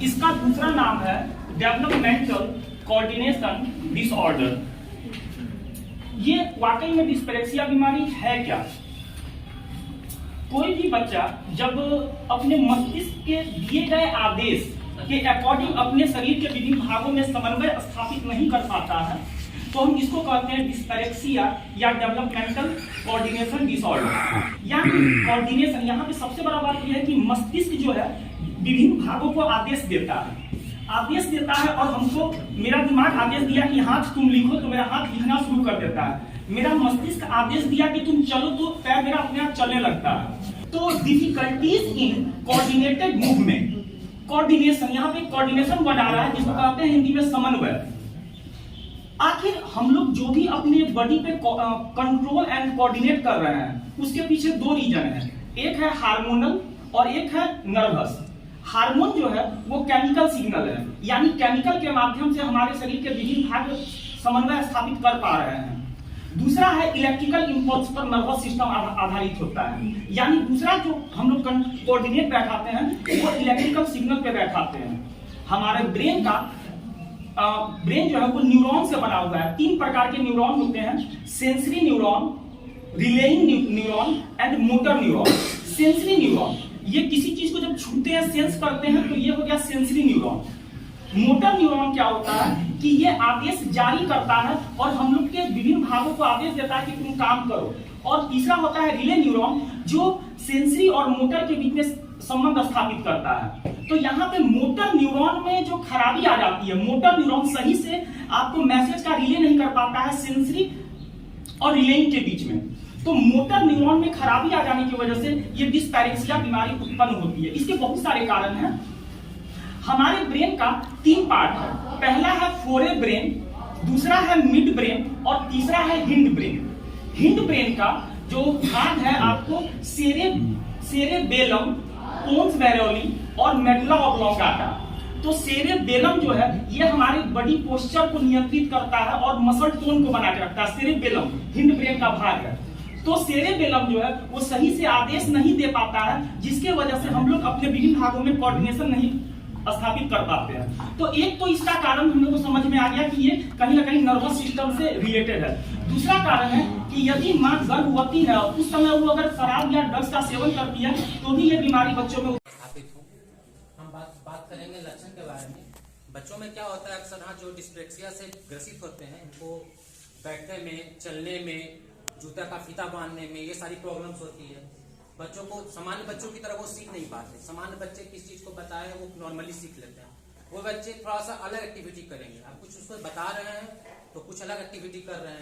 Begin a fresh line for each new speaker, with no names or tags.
इसका दूसरा नाम है डेवलपमेंटल कोऑर्डिनेशन डिसऑर्डर। ये वाकई में डिस्पेरेक्सिया बीमारी है क्या? कोई भी बच्चा जब अपने मस्तिष्क के दिए गए आदेश के अकॉर्डिंग अपने शरीर के विभिन्न भागों में समन्वय स्थापित नहीं कर पाता है तो हम इसको कहते हैं डिस्पेरेक्सिया या डेवलपमेंटल कोऑर्डिनेशन डिसऑर्डर। यानी कोऑर्डिनेशन, यहाँ पे सबसे बड़ा बात यह है कि मस्तिष्क जो है विभिन्न भागों को आदेश देता है और हमको, मेरा दिमाग आदेश दिया कि हाथ तुम लिखो तो मेरा हाथ लिखना शुरू कर देता है। मेरा मस्तिष्क आदेश दिया कि तुम चलो तो पैर मेरा अपने आप चलने लगता है। तो difficulties in coordinated movement, coordination, यहाँ पे कोऑर्डिनेशन वर्ड आ रहा है जिसको कहते हैं हिंदी में समन्वय। आखिर हम लोग जो भी अपने बॉडी पे कंट्रोल एंड कोऑर्डिनेट कर रहे हैं उसके पीछे दो रीजन है, एक है हार्मोनल और एक है नर्वस। हार्मोन जो है वो केमिकल सिग्नल है, यानी केमिकल के माध्यम से हमारे शरीर के विभिन्न भाग समन्वय स्थापित कर पा रहे हैं। दूसरा है इलेक्ट्रिकल इंपल्स पर नर्वस सिस्टम आधारित होता है, यानी दूसरा जो हम लोग कोऑर्डिनेट बैठाते हैं वो इलेक्ट्रिकल सिग्नल पे बैठाते हैं। हमारे ब्रेन जो है वो न्यूरॉन से बना हुआ है। 3 प्रकार के न्यूरॉन होते हैं, sensory neuron, relying neuron and motor neuron. Sensory neuron ये किसी चीज को जब छूते हैं, सेंस करते हैं, तो ये हो गया सेंसरी न्यूरॉन। मोटर न्यूरॉन क्या होता है कि ये आदेश जारी करता है और हम लोग के विभिन्न भागों को आदेश देता है कि तुम काम करो। और तीसरा होता है रिले न्यूरॉन जो सेंसरी और मोटर के बीच में संबंध स्थापित करता है। तो यहाँ पे मोटर न्यूरॉन में जो खराबी आ जाती है, मोटर न्यूरॉन सही से आपको मैसेज का रिले नहीं कर पाता है सेंसरी और रिलेइंग के बीच में। तो मोटर न्यूरॉन में खराबी आ जाने की वजह से ये डिस्पेरेक्सिया बीमारी उत्पन्न होती है। इसके बहुत सारे कारण हैं। हमारे ब्रेन का 3 पार्ट है, पहला है फोरे ब्रेन, दूसरा है मिड ब्रेन और तीसरा है हिंड ब्रेन। हिंड ब्रेन का जो भाग है आपको सेरेबेलम, पोन्स वेरोली और मेडुला ऑब्लोंगाटा। तो सेरेबेलम जो है ये हमारे बॉडी पोस्चर को नियंत्रित करता है और मसल टोन को बना के रखता है। सेरेबेलम हिंड ब्रेन का भाग है। तो सेरेबेलम जो है वो सही से आदेश नहीं दे पाता है, जिसके वजह से हम लोग अपने विभिन्न भागों में कोऑर्डिनेशन नहीं स्थापित कर पाते हैं। तो एक तो इसका कारण हम लोग को समझ में आ गया कि ये कहीं ना कहीं नर्वस सिस्टम से रिलेटेड है। दूसरा कारण है कि यदि मां गर्भवती है उस समय वो अगर शराब या ड्रग्स का सेवन करती है तो भी ये बीमारी बच्चों में
स्थापित हो। हम बात करेंगे लक्षण के बारे में। बच्चों में क्या होता है, अक्सर जो डिस्पेक्सिया से ग्रसित होते हैं उनको बैठने में, चलने में, जूता का फीता बांधने में ये सारी प्रॉब्लम्स होती है। बच्चों को सामान्य बच्चों की तरह वो सीख नहीं पाते। सामान्य बच्चे किस चीज को बताए वो नॉर्मली सीख लेते हैं। वो बच्चे थोड़ा सा अलग एक्टिविटी करेंगे। आप कुछ उसको बता रहे हैं तो कुछ अलग एक्टिविटी कर रहे हैं।